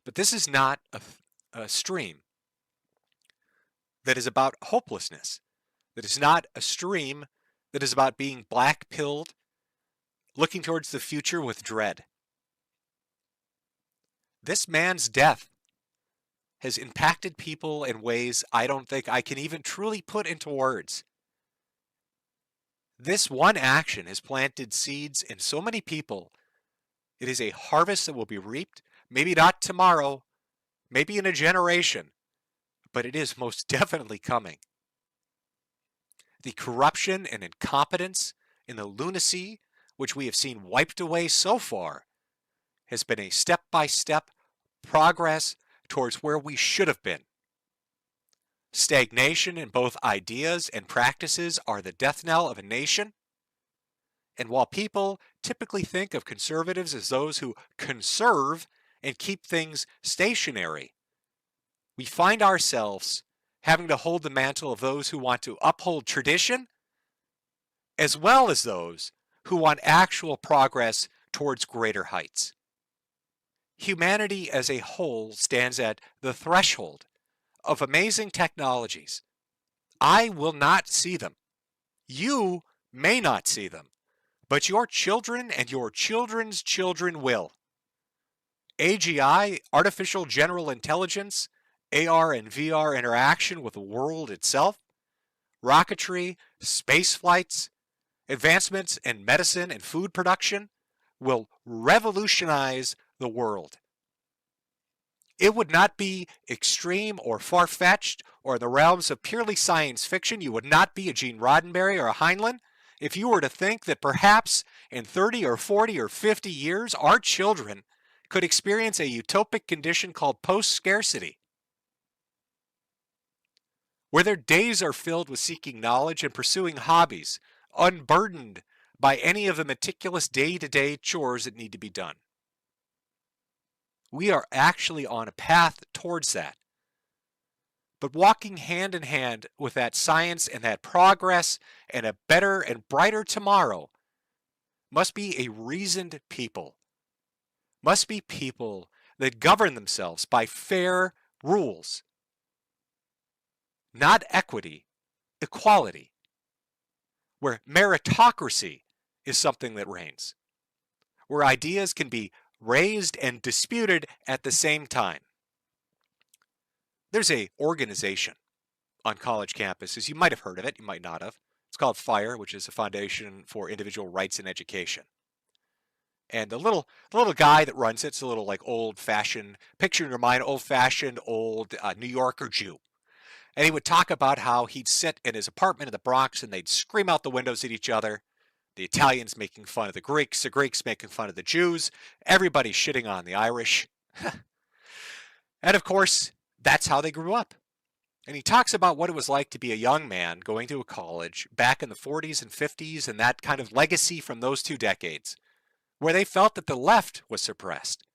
But this is not a stream that is about hopelessness. That is not a stream that is about being black-pilled, looking towards the future with dread. This man's death has impacted people in ways I don't think I can even truly put into words. This one action has planted seeds in so many people. It is a harvest that will be reaped, maybe not tomorrow, maybe in a generation, but it is most definitely coming. The corruption and incompetence and the lunacy which we have seen wiped away so far has been a step-by-step progress towards where we should have been. Stagnation in both ideas and practices are the death knell of a nation. And while people typically think of conservatives as those who conserve and keep things stationary, we find ourselves having to hold the mantle of those who want to uphold tradition, as well as those who want actual progress towards greater heights. Humanity as a whole stands at the threshold of amazing technologies. I will not see them. You may not see them, but your children and your children's children will. AGI, artificial general intelligence, AR and VR interaction with the world itself, rocketry, space flights, advancements in medicine and food production will revolutionize the world. It would not be extreme or far-fetched or in the realms of purely science fiction. You would not be a Gene Roddenberry or a Heinlein if you were to think that perhaps in 30 or 40 or 50 years, our children could experience a utopic condition called post-scarcity, where their days are filled with seeking knowledge and pursuing hobbies, unburdened by any of the meticulous day-to-day chores that need to be done. We are actually on a path towards that. But walking hand in hand with that science and that progress and a better and brighter tomorrow must be a reasoned people, must be people that govern themselves by fair rules, not equity, equality, where meritocracy is something that reigns, where ideas can be raised and disputed at the same time. There's an organization on college campuses. You might have heard of it, you might not have. It's called FIRE, which is the Foundation for Individual Rights in Education. And the little guy that runs it's a little like old-fashioned, picture in your mind, old-fashioned, old New Yorker Jew. And he would talk about how he'd sit in his apartment in the Bronx and they'd scream out the windows at each other. The Italians making fun of the Greeks making fun of the Jews, everybody shitting on the Irish. And of course, that's how they grew up. And he talks about what it was like to be a young man going to a college back in the 40s and 50s and that kind of legacy from those two decades, where they felt that the left was suppressed,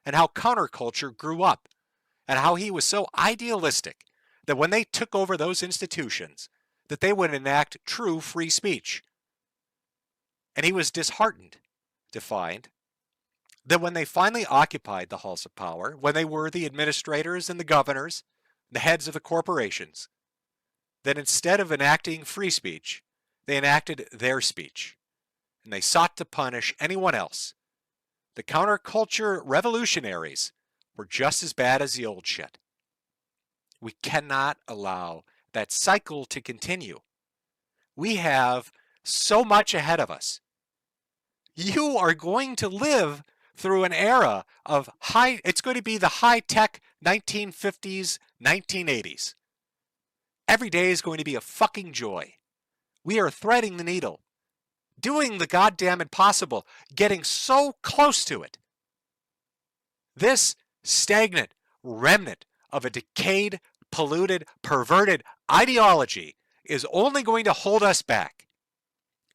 and how counterculture grew up, and how he was so idealistic that when they took over those institutions, that they would enact true free speech. And he was disheartened to find that when they finally occupied the halls of power, when they were the administrators and the governors, the heads of the corporations, that instead of enacting free speech, they enacted their speech. And they sought to punish anyone else. The counterculture revolutionaries were just as bad as the old shit. We cannot allow that cycle to continue. We have so much ahead of us. You are going to live through an era of it's going to be the high-tech 1950s, 1980s. Every day is going to be a fucking joy. We are threading the needle, doing the goddamn impossible, getting so close to it. This stagnant remnant of a decayed, polluted, perverted ideology is only going to hold us back.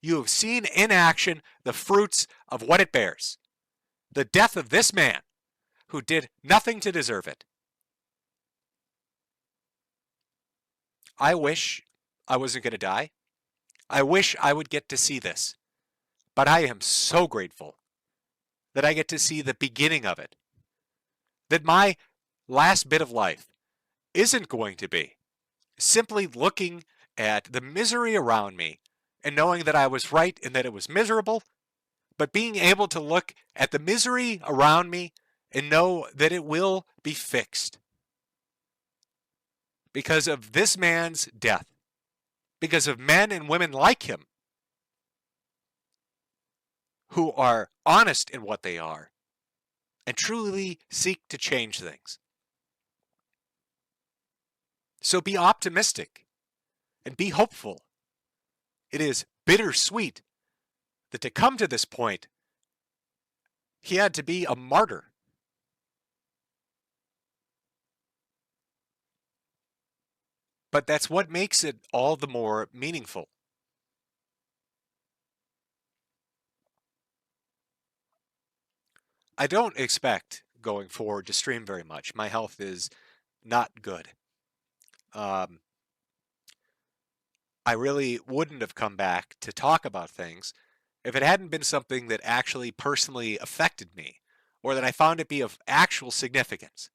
You have seen in action the fruits of what it bears. The death of this man who did nothing to deserve it. I wish I wasn't going to die. I wish I would get to see this. But I am so grateful that I get to see the beginning of it. that my last bit of life isn't going to be simply looking at the misery around me and knowing that I was right and that it was miserable, but being able to look at the misery around me and know that it will be fixed because of this man's death, because of men and women like him who are honest in what they are and truly seek to change things. So be optimistic and be hopeful. It is bittersweet that to come to this point, he had to be a martyr. But that's what makes it all the more meaningful. I don't expect going forward to stream very much. My health is not good. Um, I really wouldn't have come back to talk about things if it hadn't been something that actually personally affected me or that I found it be of actual significance.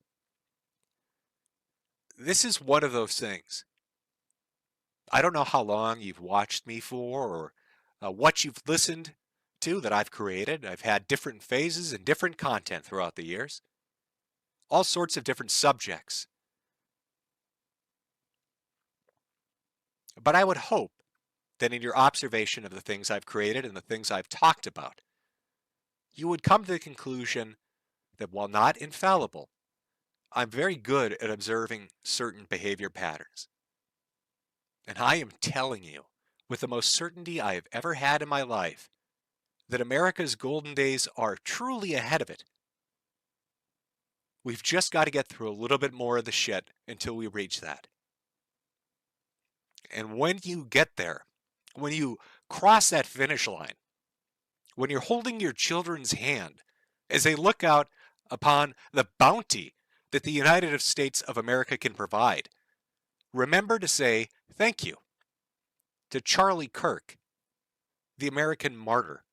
This is one of those things. I don't know how long you've watched me for or what you've listened to that I've created. I've had different phases and different content throughout the years, all sorts of different subjects. But I would hope that in your observation of the things I've created and the things I've talked about, you would come to the conclusion that while not infallible, I'm very good at observing certain behavior patterns. And I am telling you, with the most certainty I have ever had in my life, that America's golden days are truly ahead of it. We've just got to get through a little bit more of the shit until we reach that. And when you get there, when you cross that finish line, when you're holding your children's hand as they look out upon the bounty that the United States of America can provide, remember to say thank you to Charlie Kirk, the American martyr.